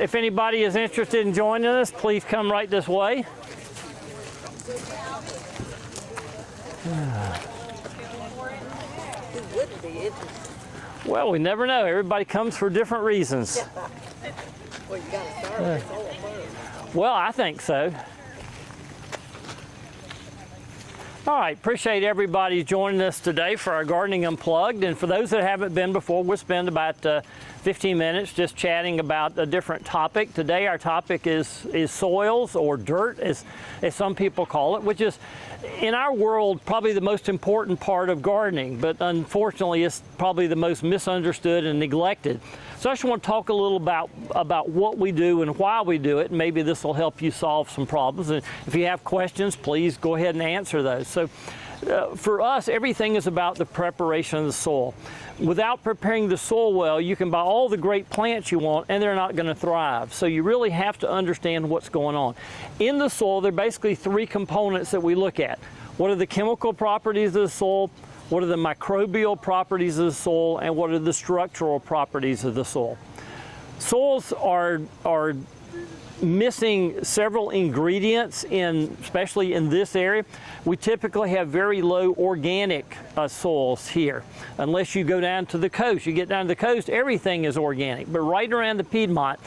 If anybody is interested in joining us, please come right this way. Well, we never know. Everybody comes for different reasons. Well, you got to start with soil first. Well, I think so. All right, appreciate everybody joining us today for our Gardening Unplugged. And for those that haven't been before, we'll spend about 15 minutes just chatting about a different topic. Today our topic is soils, or dirt as some people call it, which is in our world probably the most important part of gardening, but unfortunately it's probably the most misunderstood and neglected. So I just want to talk a little about what we do and why we do it, and maybe this will help you solve some problems. And if you have questions, please go ahead and answer those. So for us, everything is about the preparation of the soil. Without preparing the soil well, you can buy all the great plants you want and they're not going to thrive. So you really have to understand what's going on. In the soil, there are basically three components that we look at. What are the chemical properties of the soil? What are the microbial properties of the soil? And what are the structural properties of the soil? Soils are missing several ingredients, especially in this area. We typically have very low organic soils here. Unless you go down to the coast. You get down to the coast, everything is organic. But right around the Piedmont,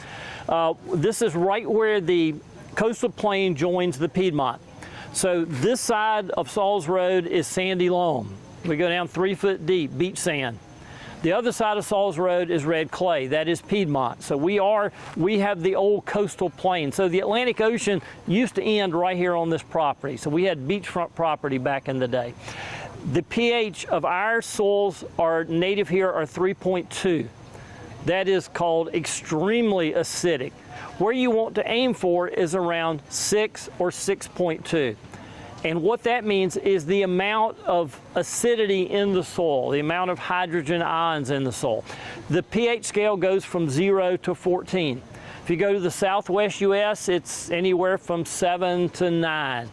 this is right where the coastal plain joins the Piedmont. So this side of Sauls Road is sandy loam. We go down 3 foot deep, beach sand. The other side of Sauls Road is red clay. That is Piedmont. So we have the old coastal plain. So the Atlantic Ocean used to end right here on this property. So we had beachfront property back in the day. The pH of our soils native here are 3.2. That is called extremely acidic. Where you want to aim for is around 6 or 6.2. And what that means is the amount of acidity in the soil, the amount of hydrogen ions in the soil. The pH scale goes from 0 to 14. If you go to the southwest U.S., it's anywhere from 7 to 9.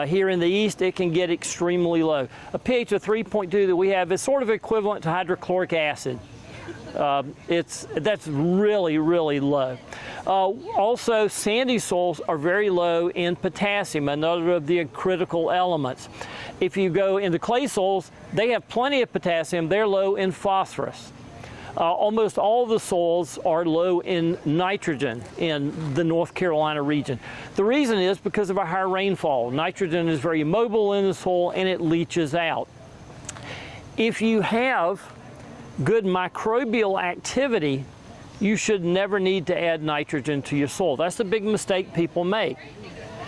Here in the east, it can get extremely low. A pH of 3.2 that we have is sort of equivalent to hydrochloric acid. That's really, really low. Also, sandy soils are very low in potassium, another of the critical elements. If you go into clay soils, they have plenty of potassium. They're low in phosphorus. Almost all the soils are low in nitrogen in the North Carolina region. The reason is because of our high rainfall. Nitrogen is very mobile in the soil and it leaches out. If you have good microbial activity, you should never need to add nitrogen to your soil. That's the big mistake people make,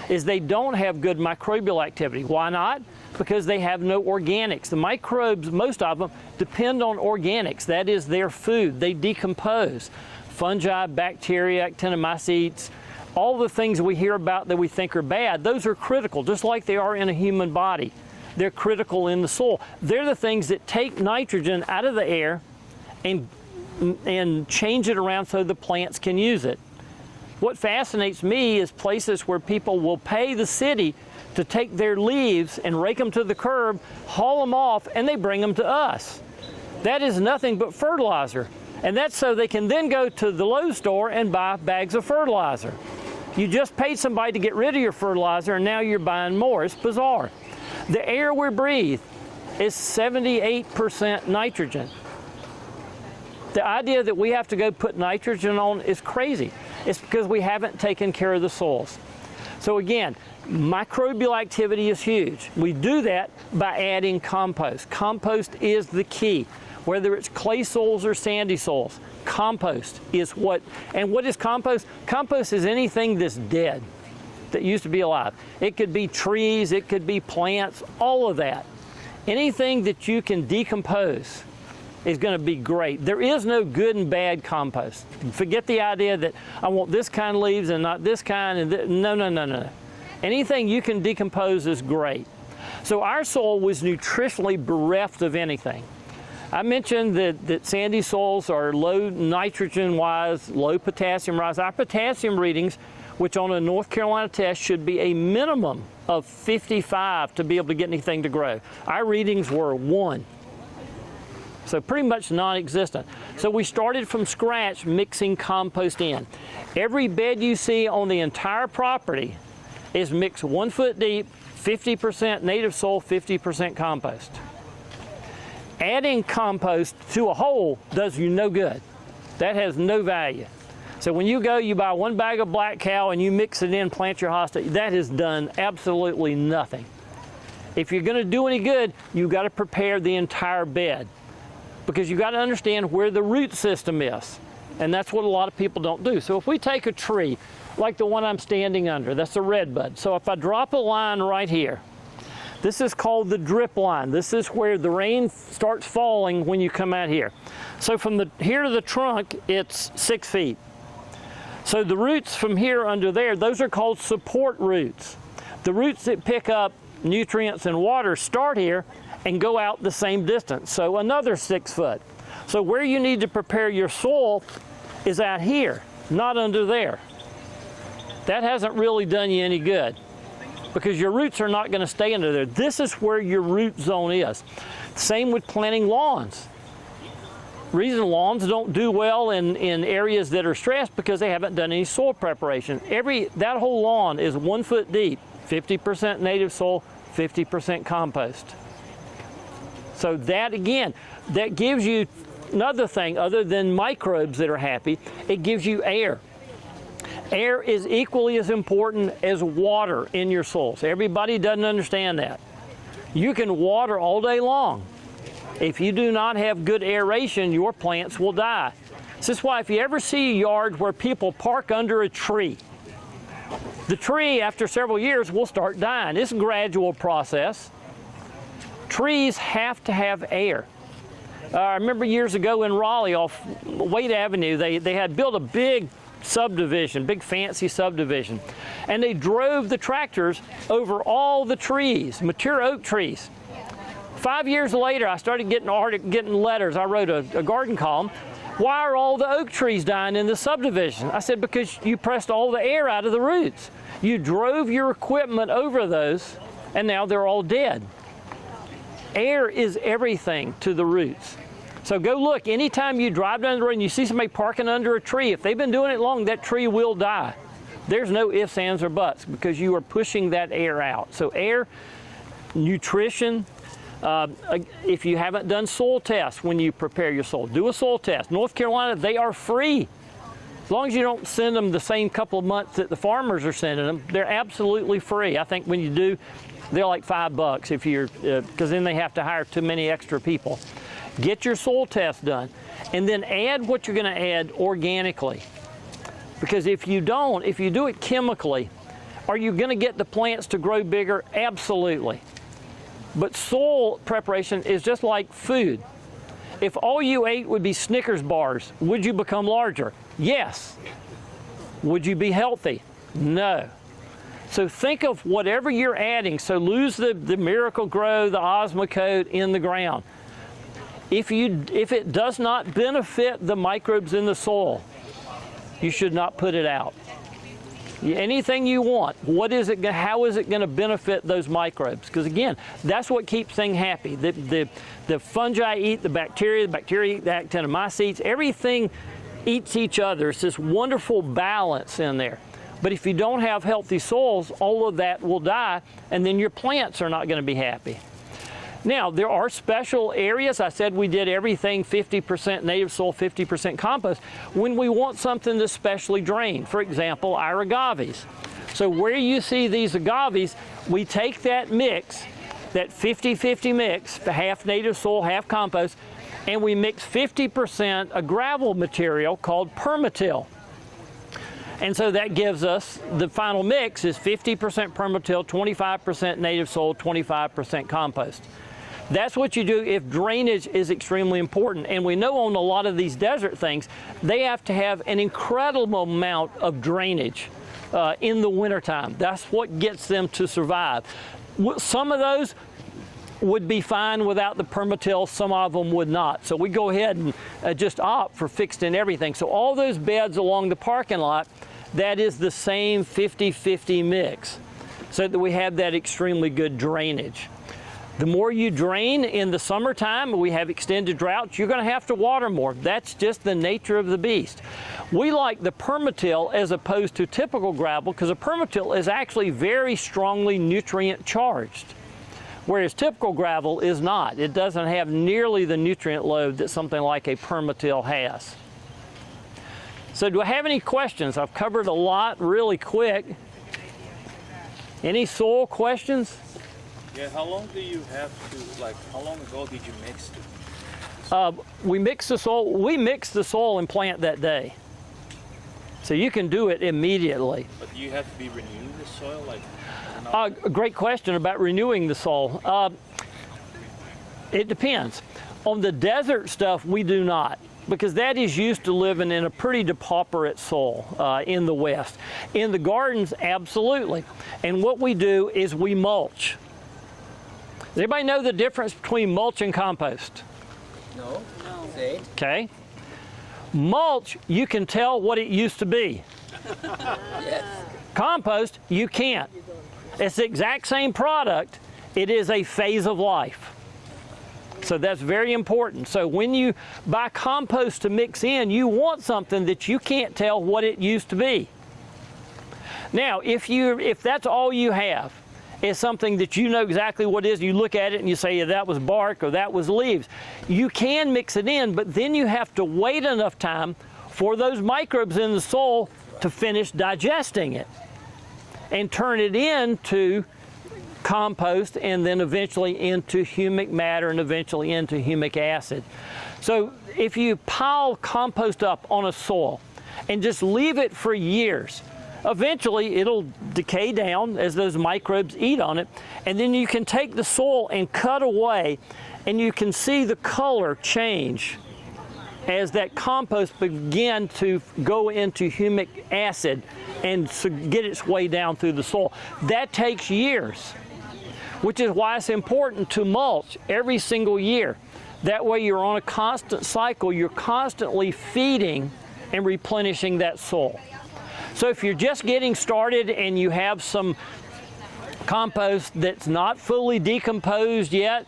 is they don't have good microbial activity. Why not? Because they have no organics. The microbes, most of them, depend on organics. That is their food. They decompose. Fungi, bacteria, actinomycetes, all the things we hear about that we think are bad, those are critical, just like they are in a human body. They're critical in the soil. They're the things that take nitrogen out of the air and change it around so the plants can use it. What fascinates me is places where people will pay the city to take their leaves and rake them to the curb, haul them off, and they bring them to us. That is nothing but fertilizer. And that's so they can then go to the Lowe's store and buy bags of fertilizer. You just paid somebody to get rid of your fertilizer and now you're buying more. It's bizarre. The air we breathe is 78% nitrogen. The idea that we have to go put nitrogen on is crazy. It's because we haven't taken care of the soils. So again, microbial activity is huge. We do that by adding compost. Compost is the key. Whether it's clay soils or sandy soils, compost is what. And what is compost? Compost is anything that's dead, that used to be alive. It could be trees, it could be plants, all of that. Anything that you can decompose is going to be great. There is no good and bad compost. Forget the idea that I want this kind of leaves and not this kind. And no. Anything you can decompose is great. So our soil was nutritionally bereft of anything. I mentioned that sandy soils are low nitrogen-wise, low potassium-wise. Our potassium readings, which on a North Carolina test should be a minimum of 55 to be able to get anything to grow. Our readings were 1. So pretty much non-existent. So we started from scratch mixing compost in. Every bed you see on the entire property is mixed 1 foot deep, 50% native soil, 50% compost. Adding compost to a hole does you no good. That has no value. So when you go, you buy 1 bag of black cow and you mix it in, plant your hosta, that has done absolutely nothing. If you're going to do any good, you've got to prepare the entire bed, because you've got to understand where the root system is. And that's what a lot of people don't do. So if we take a tree, like the one I'm standing under, that's a redbud. So if I drop a line right here, this is called the drip line. This is where the rain starts falling when you come out here. So from here to the trunk, it's 6 feet. So the roots from here under there, those are called support roots. The roots that pick up nutrients and water start here and go out the same distance. So another 6 foot. So where you need to prepare your soil is out here, not under there. That hasn't really done you any good, because your roots are not going to stay under there. This is where your root zone is. Same with planting lawns. Reason lawns don't do well in areas that are stressed because they haven't done any soil preparation. That whole lawn is 1 foot deep, 50% native soil, 50% compost. So that, again, that gives you another thing other than microbes that are happy. It gives you air. Air is equally as important as water in your soils. Everybody doesn't understand that. You can water all day long. If you do not have good aeration, your plants will die. This is why if you ever see a yard where people park under a tree, the tree after several years will start dying. It's a gradual process. Trees have to have air. I remember years ago in Raleigh off Wade Avenue, they had built a big subdivision, big fancy subdivision, and they drove the tractors over all the trees, mature oak trees. 5 years later, I started getting letters. I wrote a garden column. Why are all the oak trees dying in the subdivision? I said, because you pressed all the air out of the roots. You drove your equipment over those, and now they're all dead. Air is everything to the roots. So go look, anytime you drive down the road and you see somebody parking under a tree, if they've been doing it long, that tree will die. There's no ifs, ands, or buts, because you are pushing that air out. So air, nutrition. If you haven't done soil tests when you prepare your soil, do a soil test. North Carolina, they are free. As long as you don't send them the same couple of months that the farmers are sending them, they're absolutely free. I think when you do, they're like $5 if you're, because then they have to hire too many extra people. Get your soil test done, and then add what you're going to add organically. Because if you don't, if you do it chemically, are you going to get the plants to grow bigger? Absolutely. But soil preparation is just like food. If all you ate would be Snickers bars, would you become larger? Yes. Would you be healthy? No. So think of whatever you're adding. So lose the Miracle Grow, the Osmocote in the ground. If it does not benefit the microbes in the soil, you should not put it out. Anything you want, how is it going to benefit those microbes? Because again, that's what keeps things happy. The fungi eat the bacteria eat the actinomycetes, everything eats each other. It's this wonderful balance in there. But if you don't have healthy soils, all of that will die, and then your plants are not going to be happy. Now, there are special areas. I said we did everything 50% native soil, 50% compost, when we want something that's specially drained. For example, our agaves. So where you see these agaves, we take that mix, that 50-50 mix, half native soil, half compost, and we mix 50% a gravel material called permatil. And so that gives us, the final mix is 50% permatil, 25% native soil, 25% compost. That's what you do if drainage is extremely important. And we know on a lot of these desert things, they have to have an incredible amount of drainage in the wintertime. That's what gets them to survive. Some of those would be fine without the permatil, some of them would not. So we go ahead and just opt for fixed in everything. So all those beds along the parking lot, that is the same 50-50 mix, so that we have that extremely good drainage. The more you drain in the summertime, we have extended droughts, you're going to have to water more. That's just the nature of the beast. We like the permatill as opposed to typical gravel because the permatill is actually very strongly nutrient charged, whereas typical gravel is not. It doesn't have nearly the nutrient load that something like a permatill has. So do I have any questions? I've covered a lot really quick. Any soil questions? Yeah, how long do you have to, like, how long ago did you mix it? We mix the soil. We mix the soil and plant that day. So you can do it immediately. But do you have to be renewing the soil? Like, Great question about renewing the soil. It depends. On the desert stuff, we do not, because that is used to living in a pretty depauperate soil in the West. In the gardens, absolutely. And what we do is we mulch. Does anybody know the difference between mulch and compost? No. Say. Okay. Mulch, you can tell what it used to be. Yes. Compost, you can't. It's the exact same product. It is a phase of life. So that's very important. So when you buy compost to mix in, you want something that you can't tell what it used to be. Now, if that's all you have, is something that you know exactly what it is, you look at it and you say, yeah, that was bark or that was leaves. You can mix it in, but then you have to wait enough time for those microbes in the soil to finish digesting it and turn it into compost and then eventually into humic matter and eventually into humic acid. So if you pile compost up on a soil and just leave it for years, eventually it'll decay down as those microbes eat on it, and then you can take the soil and cut away and you can see the color change as that compost begin to go into humic acid and get its way down through the soil. That takes years, which is why it's important to mulch every single year. That way you're on a constant cycle, you're constantly feeding and replenishing that soil. So if you're just getting started and you have some compost that's not fully decomposed yet,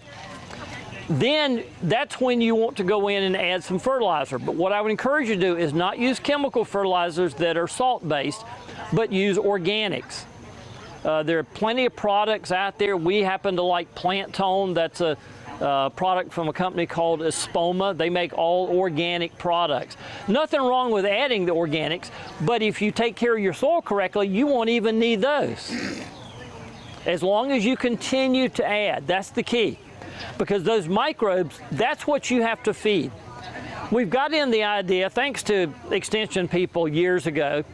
then that's when you want to go in and add some fertilizer. But what I would encourage you to do is not use chemical fertilizers that are salt-based, but use organics. There are plenty of products out there. We happen to like Plant Tone. That's a product from a company called Espoma. They make all organic products. Nothing wrong with adding the organics, but if you take care of your soil correctly, you won't even need those. As long as you continue to add, that's the key. Because those microbes, that's what you have to feed. We've got in the idea, thanks to extension people years ago,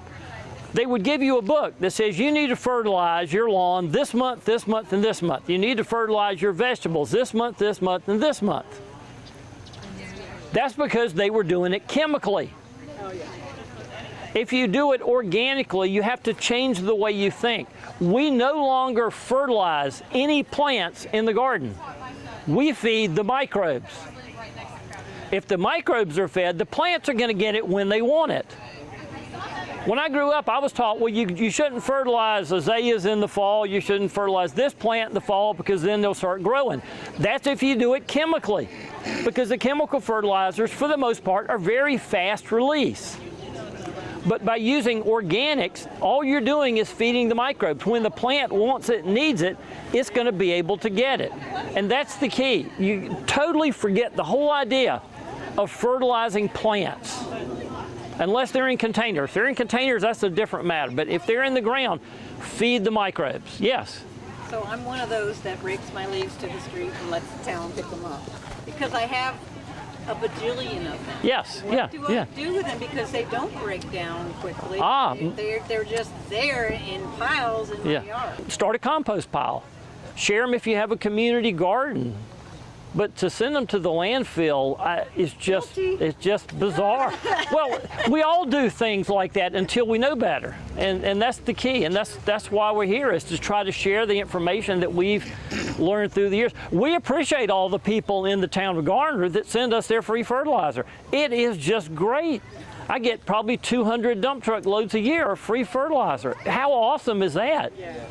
they would give you a book that says you need to fertilize your lawn this month, and this month. You need to fertilize your vegetables this month, and this month. That's because they were doing it chemically. Oh, yeah. If you do it organically, you have to change the way you think. We no longer fertilize any plants in the garden. We feed the microbes. If the microbes are fed, the plants are going to get it when they want it. When I grew up, I was taught, well, you shouldn't fertilize azaleas in the fall. You shouldn't fertilize this plant in the fall because then they'll start growing. That's if you do it chemically, because the chemical fertilizers, for the most part, are very fast release. But by using organics, all you're doing is feeding the microbes. When the plant wants it, needs it, it's going to be able to get it. And that's the key. You totally forget the whole idea of fertilizing plants. Unless they're in containers. If they're in containers, that's a different matter. But if they're in the ground, feed the microbes. Yes? So I'm one of those that rakes my leaves to the street and lets the town pick them up. Because I have a bajillion of them. Yes, What do I do with them? Because they don't break down quickly. They're just there in piles in my yard. Start a compost pile. Share them if you have a community garden. But to send them to the landfill is just bizarre. Well, we all do things like that until we know better, and that's the key, and that's why we're here, is to try to share the information that we've learned through the years. We appreciate all the people in the town of Garner that send us their free fertilizer. It is just great. I get probably 200 dump truck loads a year of free fertilizer. How awesome is that? Yeah.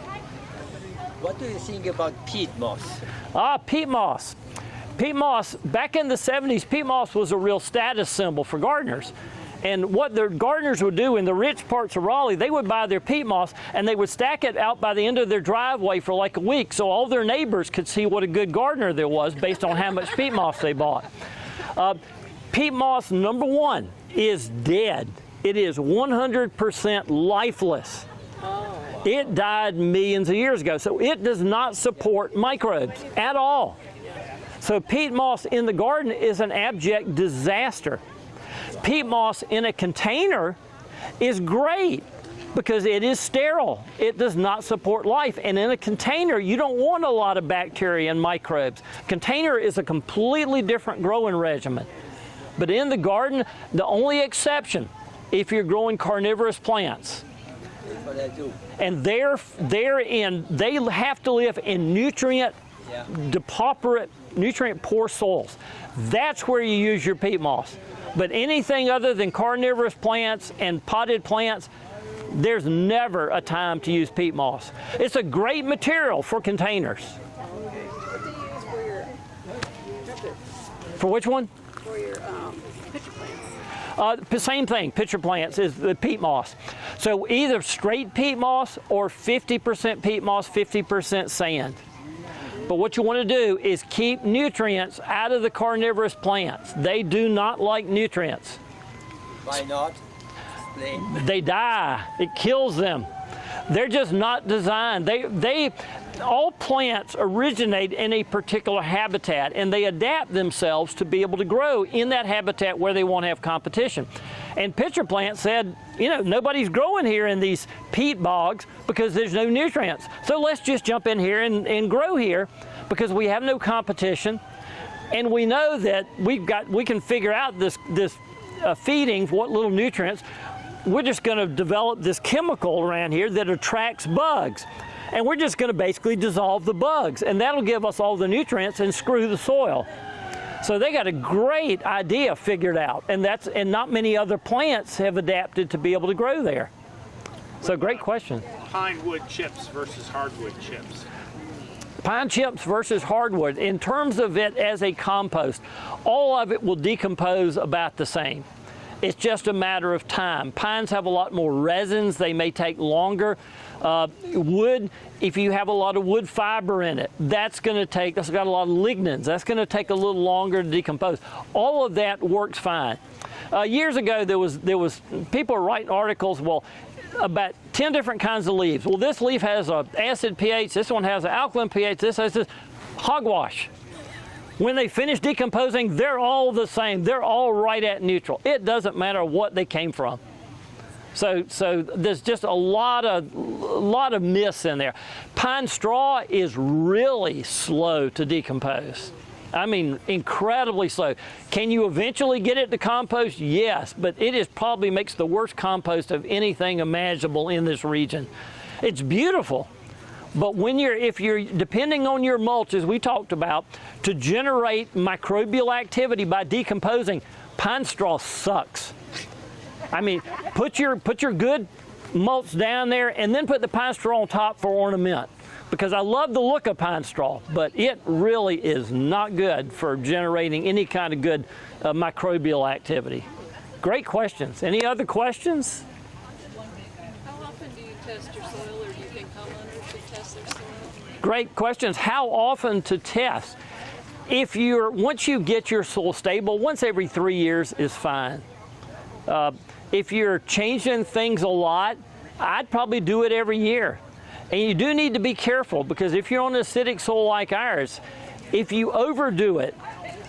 What do you think about peat moss? Peat moss. Peat moss, back in the 70s, peat moss was a real status symbol for gardeners. And what the gardeners would do in the rich parts of Raleigh, they would buy their peat moss and they would stack it out by the end of their driveway for like a week so all their neighbors could see what a good gardener there was based on how much peat moss they bought. Peat moss, number one, is dead. It is 100% lifeless. It died millions of years ago, so it does not support microbes at all. So peat moss in the garden is an abject disaster. Peat moss in a container is great because it is sterile. It does not support life. And in a container, you don't want a lot of bacteria and microbes. Container is a completely different growing regimen. But in the garden, the only exception, if you're growing carnivorous plants, and they have to live in nutrient poor soils. That's where you use your peat moss. But anything other than carnivorous plants and potted plants, there's never a time to use peat moss. It's a great material for containers. What do you use for your pitcher? For which one? For your pitcher plants? Same thing, pitcher plants is the peat moss. So either straight peat moss or 50% peat moss, 50% sand. But what you want to do is keep nutrients out of the carnivorous plants. They do not like nutrients. Why not? Explain. They die. It kills them. They're just not designed. All plants originate in a particular habitat, and they adapt themselves to be able to grow in that habitat where they won't have competition. And pitcher plants said, nobody's growing here in these peat bogs because there's no nutrients. So let's just jump in here and grow here because we have no competition. And we know that we can figure out this feeding, what little nutrients. We're just going to develop this chemical around here that attracts bugs. And we're just going to basically dissolve the bugs. And that'll give us all the nutrients and screw the soil. So they got a great idea figured out. And not many other plants have adapted to be able to grow there. So great question. Pine wood chips versus hardwood chips. Pine chips versus hardwood. In terms of it as a compost, all of it will decompose about the same. It's just a matter of time. Pines have a lot more resins. They may take longer. Wood, if you have a lot of wood fiber in it, that's got a lot of lignins. That's going to take a little longer to decompose. All of that works fine. Years ago, there was people writing articles, about 10 different kinds of leaves. Well, this leaf has an acid pH. This one has an alkaline pH. This has this. Hogwash. When they finish decomposing, they're all the same. They're all right at neutral. It doesn't matter what they came from. So there's just a lot of myths in there. Pine straw is really slow to decompose. I mean, incredibly slow. Can you eventually get it to compost? Yes, but it probably makes the worst compost of anything imaginable in this region. It's beautiful. But if you're depending on your mulch, as we talked about, to generate microbial activity by decomposing, pine straw sucks. I mean, put your good mulch down there and then put the pine straw on top for ornament. Because I love the look of pine straw, but it really is not good for generating any kind of good microbial activity. Great questions. Any other questions? How often do you test your soil, or do you think homeowners should test their soil? Great questions. How often to test? Once you get your soil stable, once every 3 years is fine. If you're changing things a lot, I'd probably do it every year. And you do need to be careful, because if you're on an acidic soil like ours, if you overdo it,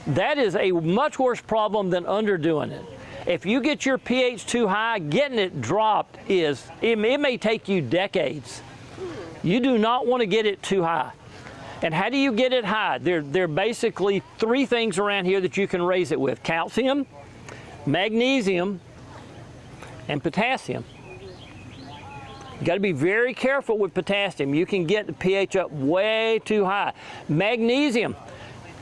that is a much worse problem than underdoing it. If you get your pH too high, getting it dropped it may take you decades. You do not want to get it too high. And how do you get it high? There are basically 3 things around here that you can raise it with: calcium, magnesium, and potassium. You got to be very careful with potassium. You can get the pH up way too high. Magnesium.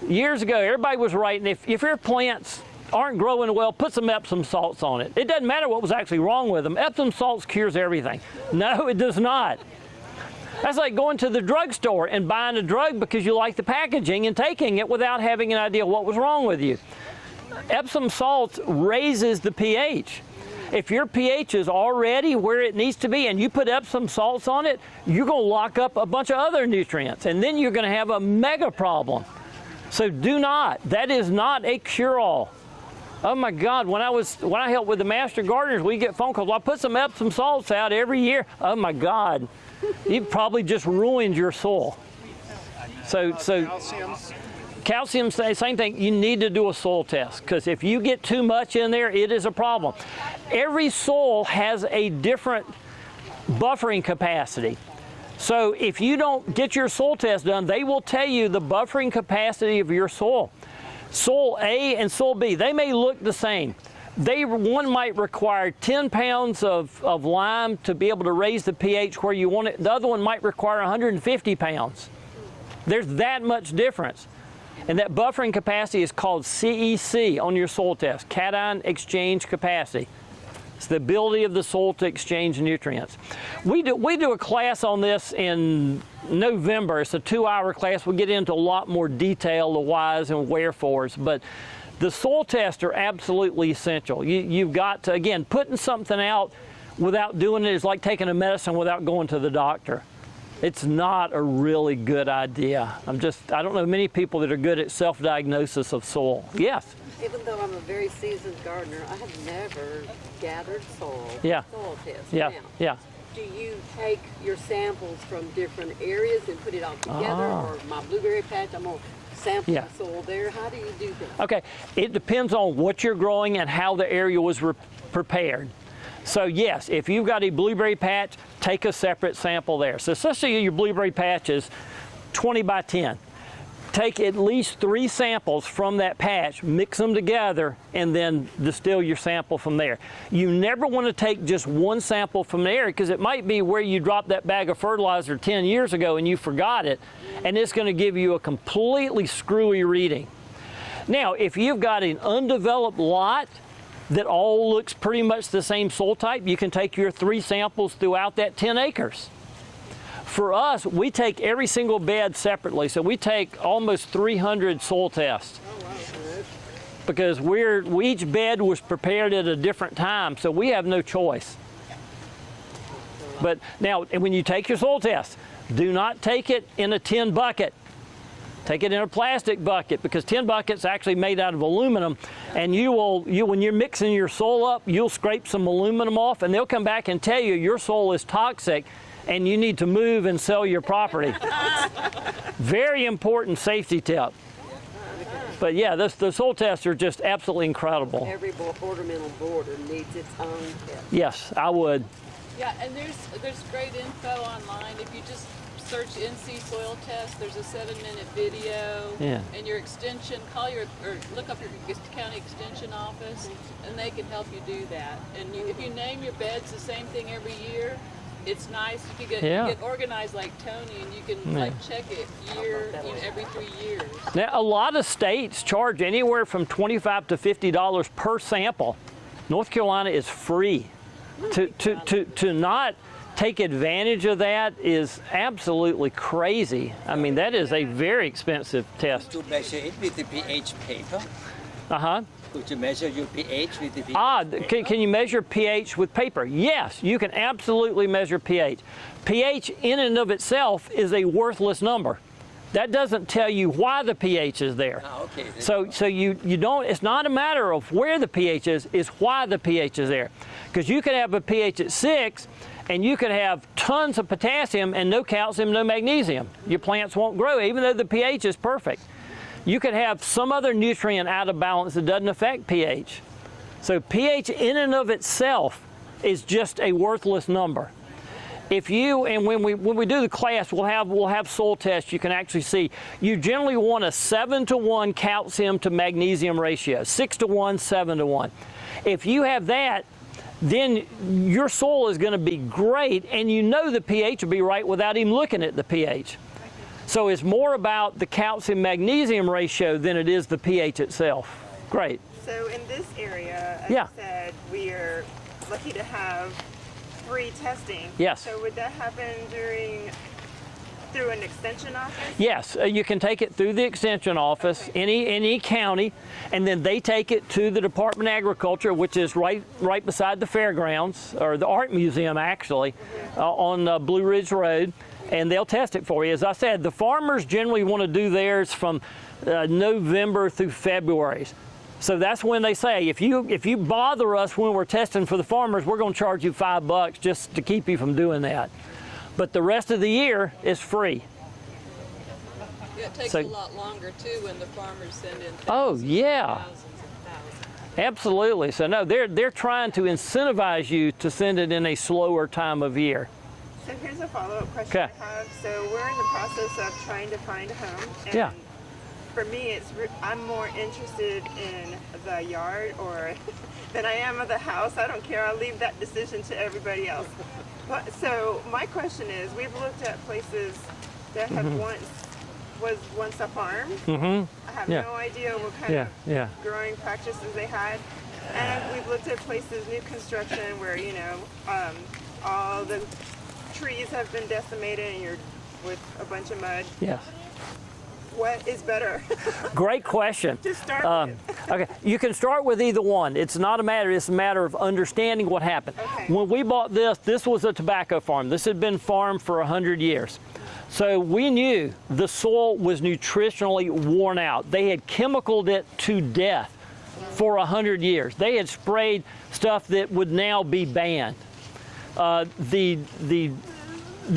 Years ago, everybody was writing, if your plants aren't growing well, put some Epsom salts on it. It doesn't matter what was actually wrong with them. Epsom salts cures everything. No, it does not. That's like going to the drugstore and buying a drug because you like the packaging and taking it without having an idea what was wrong with you. Epsom salts raises the pH. If your pH is already where it needs to be and you put Epsom salts on it, you're going to lock up a bunch of other nutrients, and then you're going to have a mega problem. So do not. That is not a cure-all. Oh my God, when I helped with the master gardeners, we get phone calls. Well, I put some Epsom salts out every year. Oh my God, you probably just ruined your soil. So calcium, same thing. You need to do a soil test, because if you get too much in there, it is a problem. Every soil has a different buffering capacity. So if you don't get your soil test done, they will tell you the buffering capacity of your soil. Soil A and soil B, they may look the same. One might require 10 pounds of lime to be able to raise the pH where you want it. The other one might require 150 pounds. There's that much difference. And that buffering capacity is called CEC on your soil test, cation exchange capacity. It's the ability of the soil to exchange nutrients. We do a class on this in November. It's a 2-hour class. We get into a lot more detail, the whys and wherefores, but the soil tests are absolutely essential. You've got to, again, putting something out without doing it is like taking a medicine without going to the doctor. It's not a really good idea. I don't know many people that are good at self-diagnosis of soil. Yes? Even though I'm a very seasoned gardener, I have never gathered soil. Yeah. Soil test. Yeah. Now, Yeah. do you take your samples from different areas and put it all together? Or my blueberry patch, I'm going to sample Yeah. the soil there. How do you do that? Okay. It depends on what you're growing and how the area was prepared. So yes, if you've got a blueberry patch, take a separate sample there. So let's say your blueberry patch is 20 by 10. Take at least 3 samples from that patch, mix them together, and then distill your sample from there. You never want to take just one sample from the area, because it might be where you dropped that bag of fertilizer 10 years ago and you forgot it, and it's going to give you a completely screwy reading. Now, if you've got an undeveloped lot that all looks pretty much the same soil type, you can take your 3 samples throughout that 10 acres. For us, we take every single bed separately, so we take almost 300 soil tests. Because each bed was prepared at a different time, so we have no choice. But now, when you take your soil test, do not take it in a tin bucket. Take it in a plastic bucket, because tin buckets are actually made out of aluminum, and when you're mixing your soil up, you'll scrape some aluminum off, and they'll come back and tell you your soil is toxic and you need to move and sell your property. Very important safety tip. But yeah, the soil tests are just absolutely incredible. Every ornamental border needs its own test. Yes, I would. Yeah, and there's great info online. If you just search NC soil test, there's a 7-minute video. Yeah. And your extension, look up your county extension office, and they can help you do that. And if you name your beds the same thing every year, it's nice. You can get organized like Tony, and you can check it every 3 years. Now, a lot of states charge anywhere from $25 to $50 per sample. North Carolina is free. To not take advantage of that is absolutely crazy. I mean, that is a very expensive test. To measure it with the pH paper. Uh-huh. Could you measure your pH with the pH paper? Can you measure pH with paper? Yes, you can absolutely measure pH. pH in and of itself is a worthless number. That doesn't tell you why the pH is there. Okay. So you don't, it's not a matter of where the pH is, it's why the pH is there. Because you could have a pH at 6 and you could have tons of potassium and no calcium, no magnesium. Your plants won't grow even though the pH is perfect. You could have some other nutrient out of balance that doesn't affect pH. So pH in and of itself is just a worthless number. When we do the class, we'll have soil tests. You can actually see you generally want a 7-to-1 calcium to magnesium ratio, 6-to-1, 7-to-1. If you have that, then your soil is going to be great, and you know the pH will be right without even looking at the pH. So it's more about the calcium-magnesium ratio than it is the pH itself. Great. So in this area, as Yeah. you said, we are lucky to have free testing. Yes. So would that happen during through an extension office? Yes, you can take it through the extension office, any county, and then they take it to the Department of Agriculture, which is right beside the fairgrounds, or the art museum actually, on Blue Ridge Road, and they'll test it for you. As I said, the farmers generally want to do theirs from November through February. So that's when they say, if you bother us when we're testing for the farmers, we're going to charge you $5 just to keep you from doing that. But the rest of the year is free. Yeah, it takes a lot longer too when the farmers send in thousands and thousands. Absolutely. So no, they're trying to incentivize you to send it in a slower time of year. So here's a follow-up question I have. So we're in the process of trying to find a home. And for me, I'm more interested in the yard than I am of the house. I don't care. I'll leave that decision to everybody else. But so my question is, we've looked at places that have was once a farm. I have no idea what kind of growing practices they had. And we've looked at places, new construction, where, you know, all the trees have been decimated and you're with a bunch of mud. Yes. What is better? Great question. To start with. Okay, you can start with either one. It's not a matter, it's a matter of understanding what happened. Okay. When we bought this was a tobacco farm. This had been farmed for 100 years. So we knew the soil was nutritionally worn out. They had chemicaled it to death for 100 years. They had sprayed stuff that would now be banned. There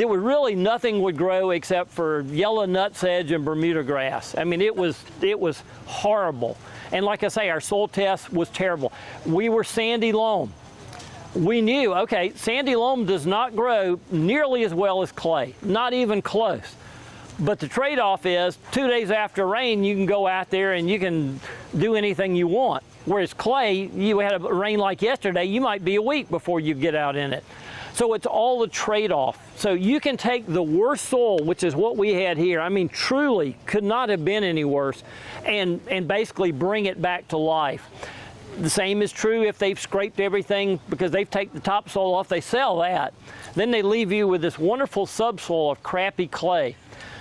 was really nothing would grow except for yellow nutsedge and Bermuda grass. I mean, it was horrible. And like I say, our soil test was terrible. We were sandy loam. We knew, okay, sandy loam does not grow nearly as well as clay, not even close. But the trade-off is 2 days after rain, you can go out there and you can do anything you want. Whereas clay, you had a rain like yesterday, you might be a week before you get out in it. So it's all a trade-off. So you can take the worst soil, which is what we had here, I mean, truly could not have been any worse, and basically bring it back to life. The same is true if they've scraped everything because they've taken the topsoil off, they sell that. Then they leave you with this wonderful subsoil of crappy clay.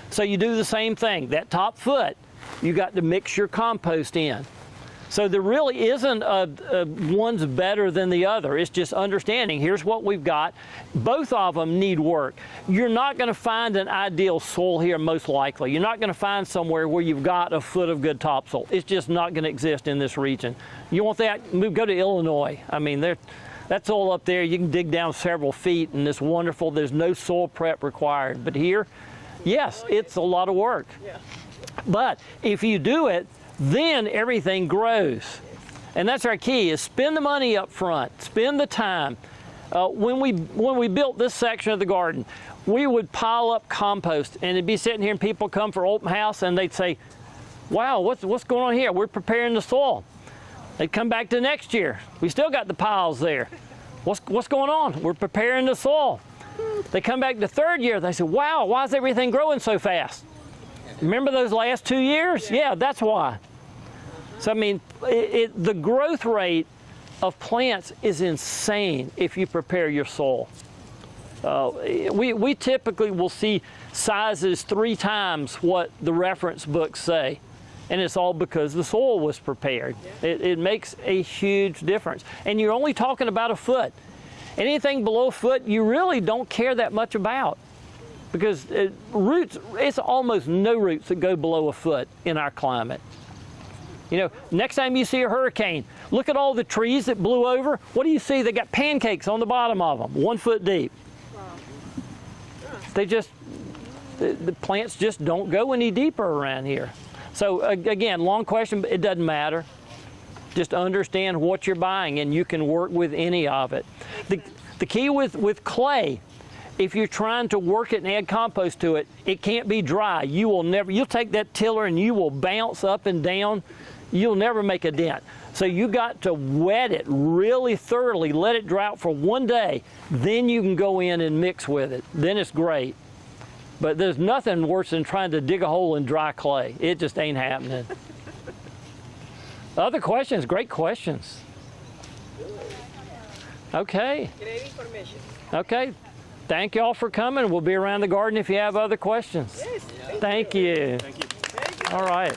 So you do the same thing. That top foot, you got to mix your compost in. So there really isn't one's better than the other. It's just understanding, here's what we've got. Both of them need work. You're not going to find an ideal soil here, most likely. You're not going to find somewhere where you've got a foot of good topsoil. It's just not going to exist in this region. You want that, go to Illinois. I mean, that soil up there, you can dig down several feet and it's wonderful. There's no soil prep required. But here, yes, it's a lot of work. But if you do it, then everything grows. And that's our key, is spend the money up front, spend the time. When we built this section of the garden, we would pile up compost and it'd be sitting here and people come for open house and they'd say, wow, what's going on here? We're preparing the soil. They'd come back to next year. We still got the piles there. What's going on? We're preparing the soil. They come back the third year, they say, wow, why is everything growing so fast? Remember those last 2 years? Yeah, that's why. So, I mean, the growth rate of plants is insane if you prepare your soil. We typically will see sizes 3 times what the reference books say, and it's all because the soil was prepared. It makes a huge difference. And you're only talking about a foot. Anything below a foot, you really don't care that much about. Because roots, it's almost no roots that go below a foot in our climate. You know, next time you see a hurricane, look at all the trees that blew over. What do you see? They got pancakes on the bottom of them, 1 foot deep. They just, the plants just don't go any deeper around here. So again, long question, but it doesn't matter. Just understand what you're buying and you can work with any of it. The key with clay, if you're trying to work it and add compost to it, it can't be dry. You'll take that tiller and you will bounce up and down. You'll never make a dent. So you got to wet it really thoroughly, let it dry out for 1 day, then you can go in and mix with it. Then it's great. But there's nothing worse than trying to dig a hole in dry clay. It just ain't happening. Other questions? Great questions. Okay. Great information. Okay. thank y'all for coming. We'll be around the garden if you have other questions. Yes. Thank you. Thank you. All right.